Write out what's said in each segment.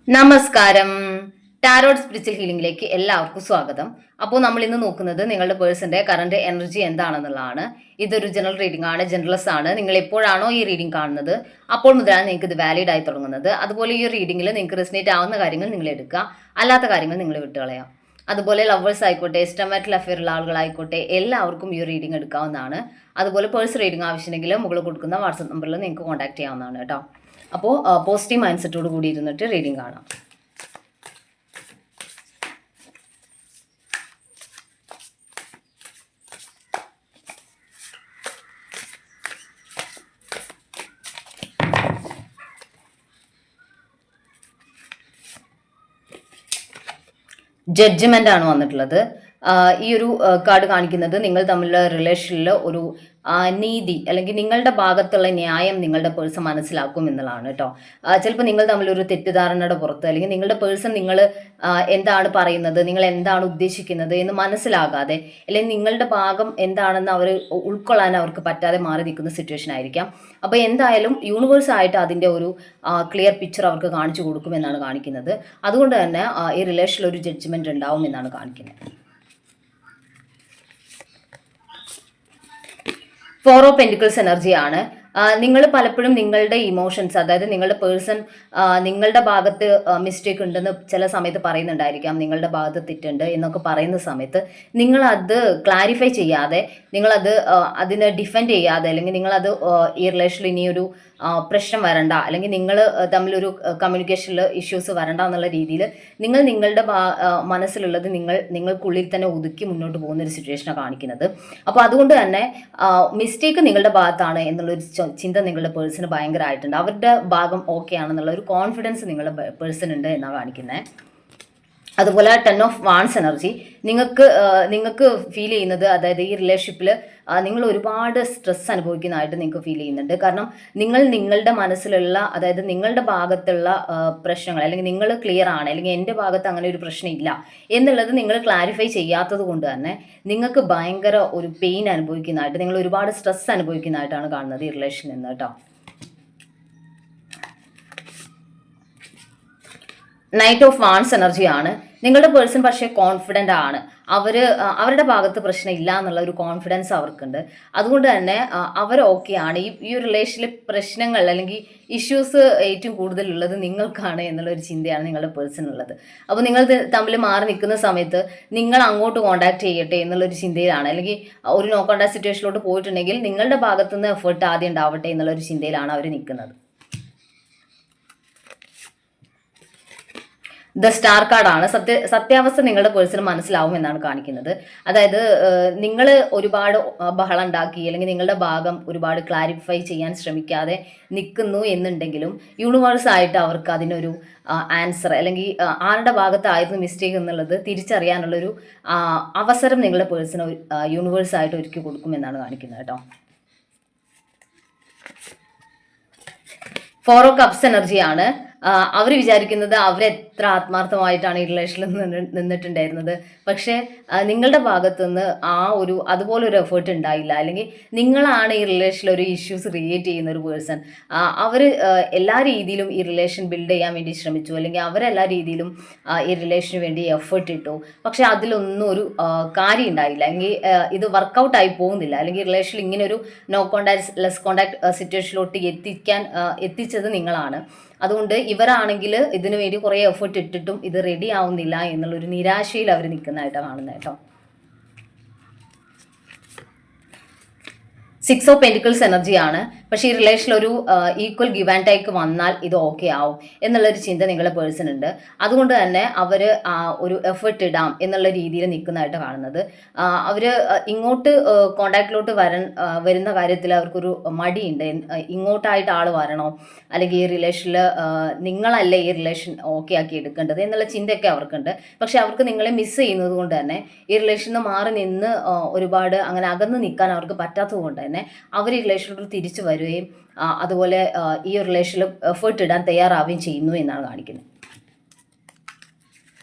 നമസ്കാരം. Tarot spiritual ഹീലിംഗിലേക്ക് എല്ലാവർക്കും സ്വാഗതം. അപ്പോൾ നമ്മൾ ഇന്ന് നോക്കുന്നത് നിങ്ങളുടെ പേഴ്സന്റെ കറന്റ് എനർജി എന്താണെന്നുള്ളതാണ്. ഇതൊരു ജനറൽ റീഡിംഗ് ആണ്, ജനറൽസ് ആണ്. നിങ്ങൾ എപ്പോഴാണോ ഈ റീഡിംഗ് കാണുന്നത് അപ്പോൾ മുതലാണ് നിങ്ങൾക്ക് ഇത് വാലിഡ് ആയി തുടങ്ങുന്നത്. അതുപോലെ ഈ റീഡിംഗിൽ നിങ്ങൾക്ക് റെസിനേറ്റ് ആവുന്ന കാര്യങ്ങൾ നിങ്ങൾ എടുക്കുക, അല്ലാത്ത കാര്യങ്ങൾ നിങ്ങൾ വിട്ടുകളയാം. അതുപോലെ ലവേഴ്സ് ആയിക്കോട്ടെ, എസ്റ്റമാറ്റിൽ അഫെയർ ഉള്ള ആളുകളായിക്കോട്ടെ, എല്ലാവർക്കും ഈ റീഡിംഗ് എടുക്കാവുന്നതാണ്. അതുപോലെ പേഴ്സ് റീഡിംഗ് ആവശ്യമുണ്ടെങ്കിൽ മുകളിൽ കൊടുക്കുന്ന വാട്സപ്പ് നമ്പറിൽ നിങ്ങൾക്ക് കോൺടാക്ട് ചെയ്യാവുന്നതാണ് കേട്ടോ. അപ്പോൾ പോസിറ്റീവ് മൈൻഡ് സെറ്റോട് കൂടി ഇരുന്നിട്ട് റീഡിംഗ് കാണാം. ജഡ്ജ്മെന്റ് ആണ് വന്നിട്ടുള്ളത്. ഈ ഒരു കാർഡ് കാണിക്കുന്നത് നിങ്ങൾ തമ്മിലുള്ള റിലേഷനിൽ ഒരു നീതി അല്ലെങ്കിൽ നിങ്ങളുടെ ഭാഗത്തുള്ള ന്യായം നിങ്ങളുടെ പേഴ്സൺ മനസ്സിലാക്കും എന്നുള്ളതാണ് കേട്ടോ. ചിലപ്പോൾ നിങ്ങൾ തമ്മിലൊരു തെറ്റിദ്ധാരണയുടെ പുറത്ത് അല്ലെങ്കിൽ നിങ്ങളുടെ പേഴ്സൺ നിങ്ങൾ എന്താണ് പറയുന്നത്, നിങ്ങൾ എന്താണ് ഉദ്ദേശിക്കുന്നത് എന്ന് മനസ്സിലാകാതെ അല്ലെങ്കിൽ നിങ്ങളുടെ ഭാഗം എന്താണെന്ന് അവർ ഉൾക്കൊള്ളാൻ അവർക്ക് പറ്റാതെ മാറി നിൽക്കുന്ന സിറ്റുവേഷൻ ആയിരിക്കാം. അപ്പോൾ എന്തായാലും യൂണിവേഴ്സ് ആയിട്ട് അതിൻ്റെ ഒരു ക്ലിയർ പിക്ചർ അവർക്ക് കാണിച്ചു കൊടുക്കുമെന്നാണ് കാണിക്കുന്നത്. അതുകൊണ്ട് തന്നെ ഈ റിലേഷനിൽ ഒരു ജഡ്ജ്മെന്റ് ഉണ്ടാവും എന്നാണ് കാണിക്കുന്നത്. 4 ഓഫ് പെന്റിക്കിൾസ് എനർജിയാണ്. നിങ്ങൾ പലപ്പോഴും നിങ്ങളുടെ ഇമോഷൻസ്, അതായത് നിങ്ങളുടെ പേഴ്സൺ നിങ്ങളുടെ ഭാഗത്ത് മിസ്റ്റേക്ക് ഉണ്ടെന്ന് ചില സമയത്ത് പറയുന്നുണ്ടായിരിക്കാം, നിങ്ങളുടെ ഭാഗത്ത് തെറ്റുണ്ട് എന്നൊക്കെ പറയുന്ന സമയത്ത് നിങ്ങളത് ക്ലാരിഫൈ ചെയ്യാതെ, നിങ്ങളത് അതിനെ ഡിഫെൻഡ് ചെയ്യാതെ, അല്ലെങ്കിൽ നിങ്ങളത് ഈ റിലേഷനിൽ ഇനിയൊരു പ്രശ്നം വരണ്ട, അല്ലെങ്കിൽ നിങ്ങൾ തമ്മിലൊരു കമ്മ്യൂണിക്കേഷനിൽ ഇഷ്യൂസ് വരണ്ട എന്നുള്ള രീതിയിൽ നിങ്ങൾ നിങ്ങളുടെ മനസ്സിലുള്ളത് നിങ്ങൾക്കുള്ളിൽ തന്നെ ഒതുക്കി മുന്നോട്ട് പോകുന്ന ഒരു സിറ്റുവേഷനാണ് കാണിക്കുന്നത്. അപ്പോൾ അതുകൊണ്ട് തന്നെ മിസ്റ്റേക്ക് നിങ്ങളുടെ ഭാഗത്താണ് എന്നുള്ളൊരു ചിന്ത നിങ്ങളുടെ പേഴ്സണ് ഭയങ്കരമായിട്ടുണ്ട്. അവരുടെ ഭാഗം ഓക്കെ ആണെന്നുള്ള ഒരു കോൺഫിഡൻസ് നിങ്ങളുടെ പേഴ്സൺ ഉണ്ട് എന്നാണ് കാണിക്കുന്നത്. അതുപോലെ 10 ഓഫ് വാൺസ് എനർജി നിങ്ങൾക്ക് ഫീൽ ചെയ്യുന്നത്, അതായത് ഈ റിലേഷൻഷിപ്പിൽ നിങ്ങൾ ഒരുപാട് സ്ട്രെസ് അനുഭവിക്കുന്നതായിട്ട് നിങ്ങൾക്ക് ഫീൽ ചെയ്യുന്നുണ്ട്. കാരണം നിങ്ങളുടെ മനസ്സിലുള്ള, അതായത് നിങ്ങളുടെ ഭാഗത്തുള്ള പ്രശ്നങ്ങൾ, അല്ലെങ്കിൽ നിങ്ങൾ ക്ലിയർ ആണ്, അല്ലെങ്കിൽ എൻ്റെ ഭാഗത്ത് അങ്ങനെ ഒരു പ്രശ്നം ഇല്ല എന്നുള്ളത് നിങ്ങൾ ക്ലാരിഫൈ ചെയ്യാത്തത് കൊണ്ട് തന്നെ നിങ്ങൾക്ക് ഭയങ്കര ഒരു പെയിൻ അനുഭവിക്കുന്നതായിട്ട്, നിങ്ങൾ ഒരുപാട് സ്ട്രെസ് അനുഭവിക്കുന്നതായിട്ടാണ് കാണുന്നത് ഈ റിലേഷനിൽ നിന്ന് കേട്ടോ. നൈറ്റ് ഓഫ് വാൺസ് എനർജിയാണ്. നിങ്ങളുടെ പേഴ്സൺ പക്ഷേ കോൺഫിഡൻ്റ് ആണ്. അവരുടെ ഭാഗത്ത് പ്രശ്നം ഇല്ല എന്നുള്ള ഒരു കോൺഫിഡൻസ് അവർക്കുണ്ട്. അതുകൊണ്ട് തന്നെ അവർ ഓക്കെയാണ്. ഈ ഒരു റിലേഷനിൽ പ്രശ്നങ്ങൾ അല്ലെങ്കിൽ ഇഷ്യൂസ് ഏറ്റവും കൂടുതലുള്ളത് നിങ്ങൾക്കാണ് എന്നുള്ളൊരു ചിന്തയാണ് നിങ്ങളുടെ പേഴ്സൺ ഉള്ളത്. അപ്പോൾ നിങ്ങൾ തമ്മിൽ മാറി നിൽക്കുന്ന സമയത്ത് നിങ്ങൾ അങ്ങോട്ട് കോൺടാക്ട് ചെയ്യട്ടെ എന്നുള്ളൊരു ചിന്തയിലാണ്, അല്ലെങ്കിൽ ഒരു നോ കോൺടാക്ട് സിറ്റുവേഷനിലോട്ട് പോയിട്ടുണ്ടെങ്കിൽ നിങ്ങളുടെ ഭാഗത്തുനിന്ന് എഫേർട്ട് ആദ്യം ഉണ്ടാവട്ടെ എന്നുള്ളൊരു ചിന്തയിലാണ് അവർ നിൽക്കുന്നത്. ദ സ്റ്റാർ കാർഡാണ്. സത്യാവസ്ഥ നിങ്ങളുടെ പേഴ്സണ് മനസ്സിലാവും എന്നാണ് കാണിക്കുന്നത്. അതായത് നിങ്ങൾ ഒരുപാട് ബഹളം ഉണ്ടാക്കി അല്ലെങ്കിൽ നിങ്ങളുടെ ഭാഗം ഒരുപാട് ക്ലാരിഫൈ ചെയ്യാൻ ശ്രമിക്കാതെ നിൽക്കുന്നു എന്നുണ്ടെങ്കിലും യൂണിവേഴ്സ് ആയിട്ട് അവർക്ക് അതിനൊരു ആൻസർ, അല്ലെങ്കിൽ ആരുടെ ഭാഗത്തായിരുന്നു മിസ്റ്റേക്ക് എന്നുള്ളത് തിരിച്ചറിയാനുള്ളൊരു അവസരം നിങ്ങളുടെ പേഴ്സണ് യൂണിവേഴ്സ് ആയിട്ട് ഒരുക്കി കൊടുക്കുമെന്നാണ് കാണിക്കുന്നത് കേട്ടോ. 4 ഓഫ് കപ്സ് എനർജിയാണ്. അവർ വിചാരിക്കുന്നത് അവരെത്ര ആത്മാർത്ഥമായിട്ടാണ് ഈ റിലേഷനിൽ നിന്നിട്ടുണ്ടായിരുന്നത്. പക്ഷേ നിങ്ങളുടെ ഭാഗത്തുനിന്ന് അതുപോലൊരു എഫേർട്ട് ഉണ്ടായില്ല, അല്ലെങ്കിൽ നിങ്ങളാണ് ഈ റിലേഷനിൽ ഒരു ഇഷ്യൂസ് ക്രിയേറ്റ് ചെയ്യുന്ന ഒരു പേഴ്സൺ. അവർ എല്ലാ രീതിയിലും ഈ റിലേഷൻ ബിൽഡ് ചെയ്യാൻ വേണ്ടി ശ്രമിച്ചു, അല്ലെങ്കിൽ അവരെല്ലാ രീതിയിലും ഈ റിലേഷന് വേണ്ടി എഫേർട്ട് ഇട്ടു. പക്ഷെ അതിലൊന്നും ഒരു കാര്യം ഉണ്ടായില്ല, അല്ലെങ്കിൽ ഇത് വർക്കൗട്ട് ആയി പോകുന്നില്ല, അല്ലെങ്കിൽ റിലേഷനിൽ ഇങ്ങനെ ഒരു നോ കോണ്ടാക്ട് ലെസ് കോണ്ടാക്ട് സിറ്റുവേഷനിലോട്ട് എത്തിച്ചത് നിങ്ങളാണ്. അതുകൊണ്ട് ഇവരാണെങ്കിൽ ഇതിനു വേണ്ടി കുറേ എഫേർട്ട് ഇട്ടിട്ടും ഇത് റെഡി ആവുന്നില്ല എന്നുള്ളൊരു നിരാശയിൽ അവർ നിൽക്കുന്നതായിട്ടാണ് കാണുന്നത് കേട്ടോ. 6 ഓഫ് പെന്റിക്കിൾസ് എനർജിയാണ്. പക്ഷേ ഈ റിലേഷനിൽ ഒരു ഈക്വൽ ഗിവ് ആൻഡ് ടേക്ക് വന്നാൽ ഇത് ഓക്കെ ആവും എന്നുള്ളൊരു ചിന്ത നിങ്ങളുടെ പേഴ്സൺ ഉണ്ട്. അതുകൊണ്ട് തന്നെ അവർ ഒരു എഫേർട്ട് ഇടാം എന്നുള്ള രീതിയിൽ നിൽക്കുന്നതായിട്ട് കാണുന്നത്. അവർ ഇങ്ങോട്ട് കോണ്ടാക്റ്റിലോട്ട് വരുന്ന കാര്യത്തിൽ അവർക്കൊരു മടിയുണ്ട്. ഇങ്ങോട്ടായിട്ട് ആൾ വരണോ, അല്ലെങ്കിൽ ഈ റിലേഷനിൽ നിങ്ങളല്ലേ ഈ റിലേഷൻ ഓക്കെ ആക്കി എടുക്കേണ്ടത് എന്നുള്ള ചിന്തയൊക്കെ അവർക്കുണ്ട്. പക്ഷെ അവർക്ക് നിങ്ങളെ മിസ് ചെയ്യുന്നത് കൊണ്ട് തന്നെ ഈ റിലേഷനിൽ മാറി നിന്ന് ഒരുപാട് അങ്ങനെ അകന്ന് നിൽക്കാൻ അവർക്ക് പറ്റാത്തത് കൊണ്ട് തന്നെ അവർ ഈ റിലേഷനിലോട്ട് തിരിച്ചു വരും, അതുപോലെ ഈ റിലേഷനിൽ എഫേർട്ട് ഇടാൻ തയ്യാറാവുകയും ചെയ്യുന്നു എന്നാണ് കാണിക്കുന്നത്.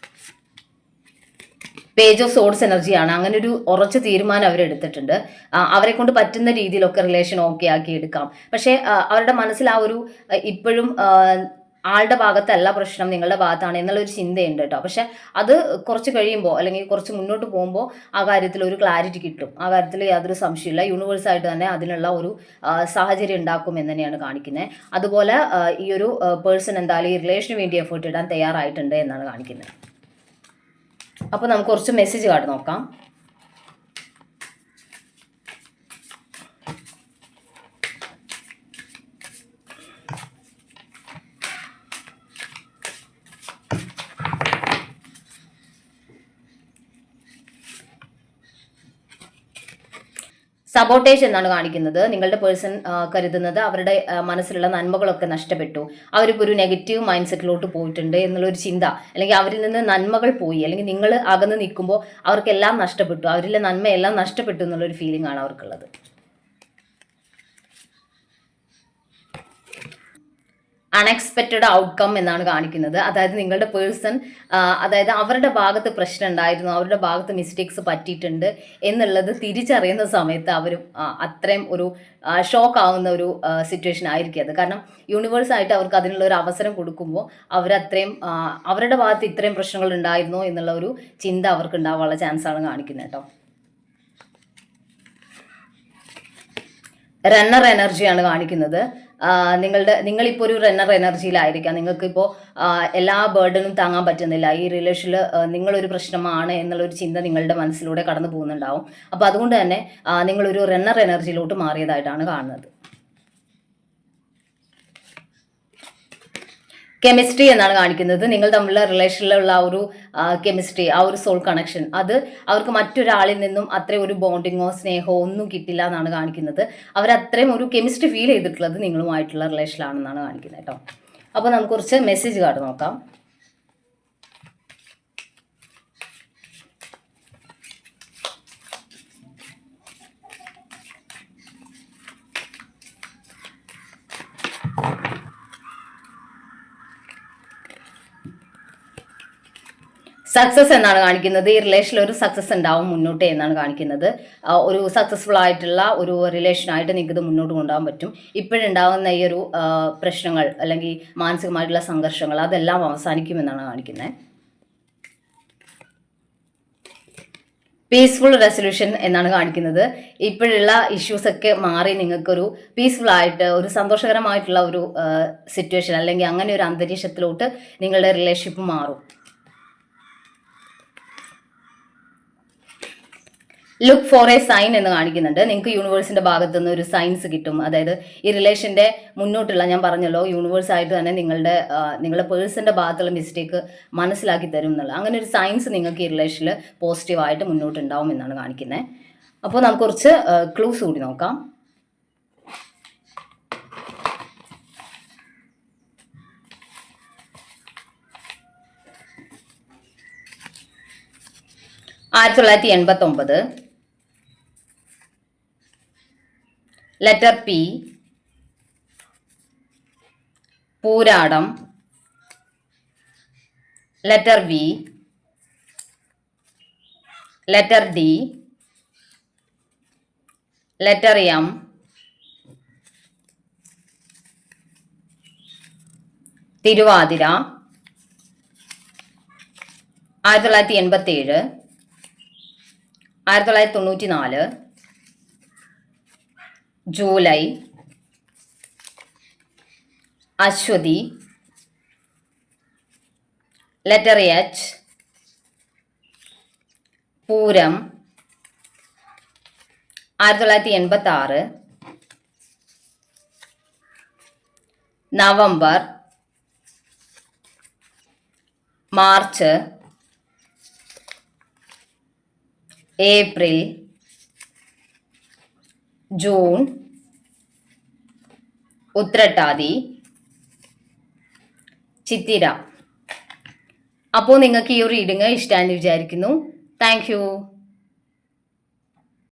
പേജ് ഓഫ് സോഡ്സ് എനർജിയാണ്. അങ്ങനെ ഒരു ഉറച്ച തീരുമാനം അവരെടുത്തിട്ടുണ്ട്. അവരെ കൊണ്ട് പറ്റുന്ന രീതിയിലൊക്കെ റിലേഷൻ ഓക്കെ ആക്കി എടുക്കാം. പക്ഷേ അവരുടെ മനസ്സിൽ ആ ഒരു ഇപ്പോഴും ആളുടെ ഭാഗത്തല്ല പ്രശ്നം, നിങ്ങളുടെ ഭാഗത്താണ് എന്നുള്ളൊരു ചിന്തയുണ്ട് കേട്ടോ. പക്ഷെ അത് കുറച്ച് കഴിയുമ്പോൾ അല്ലെങ്കിൽ കുറച്ച് മുന്നോട്ട് പോകുമ്പോൾ ആ കാര്യത്തിൽ ഒരു ക്ലാരിറ്റി കിട്ടും. ആ കാര്യത്തിൽ യാതൊരു സംശയമില്ല. യൂണിവേഴ്സായിട്ട് തന്നെ അതിനുള്ള ഒരു സാഹചര്യം ഉണ്ടാക്കും എന്ന് തന്നെയാണ് കാണിക്കുന്നത്. അതുപോലെ ഈ ഒരു പേഴ്സൺ എന്തായാലും ഈ റിലേഷന് വേണ്ടി എഫേർട്ട് ഇടാൻ തയ്യാറായിട്ടുണ്ട് എന്നാണ് കാണിക്കുന്നത്. അപ്പോൾ നമുക്ക് കുറച്ച് മെസ്സേജ് കാർഡ് നോക്കാം. സബോട്ടേജ് എന്നാണ് കാണിക്കുന്നത്. നിങ്ങളുടെ പേഴ്സൺ കരുതുന്നത് അവരുടെ മനസ്സിലുള്ള നന്മകളൊക്കെ നഷ്ടപ്പെട്ടു, അവരിപ്പോൾ ഒരു നെഗറ്റീവ് മൈൻഡ് സെറ്റിലോട്ട് പോയിട്ടുണ്ട് എന്നുള്ളൊരു ചിന്ത, അല്ലെങ്കിൽ അവരിൽ നിന്ന് നന്മകൾ പോയി, അല്ലെങ്കിൽ നിങ്ങൾ അകന്ന് നിൽക്കുമ്പോൾ അവർക്കെല്ലാം നഷ്ടപ്പെട്ടു, അവരിലെ നന്മയെല്ലാം നഷ്ടപ്പെട്ടു എന്നുള്ളൊരു ഫീലിംഗ് ആണ് അവർക്കുള്ളത്. അൺഎക്സ്പെക്റ്റഡ് ഔട്ട്കം എന്നാണ് കാണിക്കുന്നത്. അതായത് നിങ്ങളുടെ പേഴ്സൺ അതായത് അവരുടെ ഭാഗത്ത് പ്രശ്നം ഉണ്ടായിരുന്നു, അവരുടെ ഭാഗത്ത് മിസ്റ്റേക്സ് പറ്റിയിട്ടുണ്ട് എന്നുള്ളത് തിരിച്ചറിയുന്ന സമയത്ത് അവർ അത്രയും ഒരു ഷോക്ക് ആവുന്ന ഒരു സിറ്റുവേഷൻ ആയിരിക്കും അത്. കാരണം യൂണിവേഴ്സായിട്ട് അവർക്ക് അതിനുള്ള ഒരു അവസരം കൊടുക്കുമ്പോൾ അവരത്രയും അവരുടെ ഭാഗത്ത് ഇത്രയും പ്രശ്നങ്ങൾ ഉണ്ടായിരുന്നോ എന്നുള്ള ഒരു ചിന്ത അവർക്ക് ഉണ്ടാവാനുള്ള ചാൻസ് ആണ് കാണിക്കുന്നത് കേട്ടോ. റണ്ണർ എനർജിയാണ് കാണിക്കുന്നത്. നിങ്ങളിപ്പോൾ ഒരു റണ്ണർ എനർജിയിലായിരിക്കാം. നിങ്ങൾക്കിപ്പോൾ എല്ലാ ബേർഡനും താങ്ങാൻ പറ്റുന്നില്ല. ഈ റിലേഷനിൽ നിങ്ങളൊരു പ്രശ്നമാണ് എന്നുള്ളൊരു ചിന്ത നിങ്ങളുടെ മനസ്സിലൂടെ കടന്നു പോകുന്നുണ്ടാവും. അപ്പോൾ അതുകൊണ്ട് തന്നെ നിങ്ങളൊരു റണ്ണർ എനർജിയിലോട്ട് മാറിയതായിട്ടാണ് കാണുന്നത്. കെമിസ്ട്രി എന്നാണ് കാണിക്കുന്നത്. നിങ്ങൾ തമ്മിലുള്ള റിലേഷനിലുള്ള ആ ഒരു കെമിസ്ട്രി, ആ ഒരു സോൾ കണക്ഷൻ, അത് അവർക്ക് മറ്റൊരാളിൽ നിന്നും അത്രയും ഒരു ബോണ്ടിങ്ങോ സ്നേഹമോ ഒന്നും കിട്ടില്ല എന്നാണ് കാണിക്കുന്നത്. അവരത്രയും ഒരു കെമിസ്ട്രി ഫീൽ ചെയ്തിട്ടുള്ളത് നിങ്ങളുമായിട്ടുള്ള റിലേഷനിലാണെന്നാണ് കാണിക്കുന്നത് കേട്ടോ. അപ്പോൾ നമുക്ക് കുറച്ച് മെസ്സേജ് കാർഡ് നോക്കാം. സക്സസ് എന്നാണ് കാണിക്കുന്നത്. ഈ റിലേഷനിൽ ഒരു സക്സസ് ഉണ്ടാവും മുന്നോട്ട് എന്നാണ് കാണിക്കുന്നത്. ഒരു സക്സസ്ഫുൾ ആയിട്ടുള്ള ഒരു റിലേഷനായിട്ട് നിങ്ങൾക്ക് ഇത് മുന്നോട്ട് കൊണ്ടുപോകാൻ പറ്റും. ഇപ്പോഴുണ്ടാകുന്ന ഈ ഒരു പ്രശ്നങ്ങൾ അല്ലെങ്കിൽ മാനസികമായിട്ടുള്ള സംഘർഷങ്ങൾ അതെല്ലാം അവസാനിക്കുമെന്നാണ് കാണിക്കുന്നത്. പീസ്ഫുൾ റെസൊല്യൂഷൻ എന്നാണ് കാണിക്കുന്നത്. ഇപ്പോഴുള്ള ഇഷ്യൂസൊക്കെ മാറി നിങ്ങൾക്കൊരു പീസ്ഫുൾ ആയിട്ട് ഒരു സന്തോഷകരമായിട്ടുള്ള ഒരു സിറ്റുവേഷൻ അല്ലെങ്കിൽ അങ്ങനെ ഒരു അന്തരീക്ഷത്തിലോട്ട് നിങ്ങളുടെ റിലേഷൻഷിപ്പ് മാറും. ലുക്ക് ഫോർ എ സൈൻ എന്ന് കാണിക്കുന്നുണ്ട്. നിങ്ങൾക്ക് യൂണിവേഴ്സിന്റെ ഭാഗത്തു നിന്ന് ഒരു സൈൻസ് കിട്ടും. അതായത് ഈ റിലേഷന്റെ മുന്നോട്ടുള്ള, ഞാൻ പറഞ്ഞല്ലോ യൂണിവേഴ്സായിട്ട് തന്നെ നിങ്ങളുടെ പേഴ്സന്റെ ഭാഗത്തുള്ള മിസ്റ്റേക്ക് മനസ്സിലാക്കി തരും എന്നുള്ള അങ്ങനെ ഒരു സൈൻസ് നിങ്ങൾക്ക് ഈ റിലേഷനിൽ പോസിറ്റീവായിട്ട് മുന്നോട്ടുണ്ടാവും എന്നാണ് കാണിക്കുന്നത്. അപ്പോൾ നമുക്ക് കുറച്ച് ക്ലൂസ് കൂടി നോക്കാം. ആയിരത്തി 1989 ലെറ്റർ പി, പൂരാടം, letter V, letter D, letter M, തിരുവാതിര, 1987, 1994, ജൂലൈ, അശ്വതി, ലെറ്റർ എച്ച്, പൂരം, 1986, നവംബർ, മാർച്ച്, ഏപ്രിൽ, ജൂൺ, ഉത്രട്ടാതി, ചിത്തിര. അപ്പോൾ നിങ്ങൾക്ക് ഈ ഒരു റീഡിങ് ഇഷ്ടമാണെന്ന് വിചാരിക്കുന്നു. Thank U.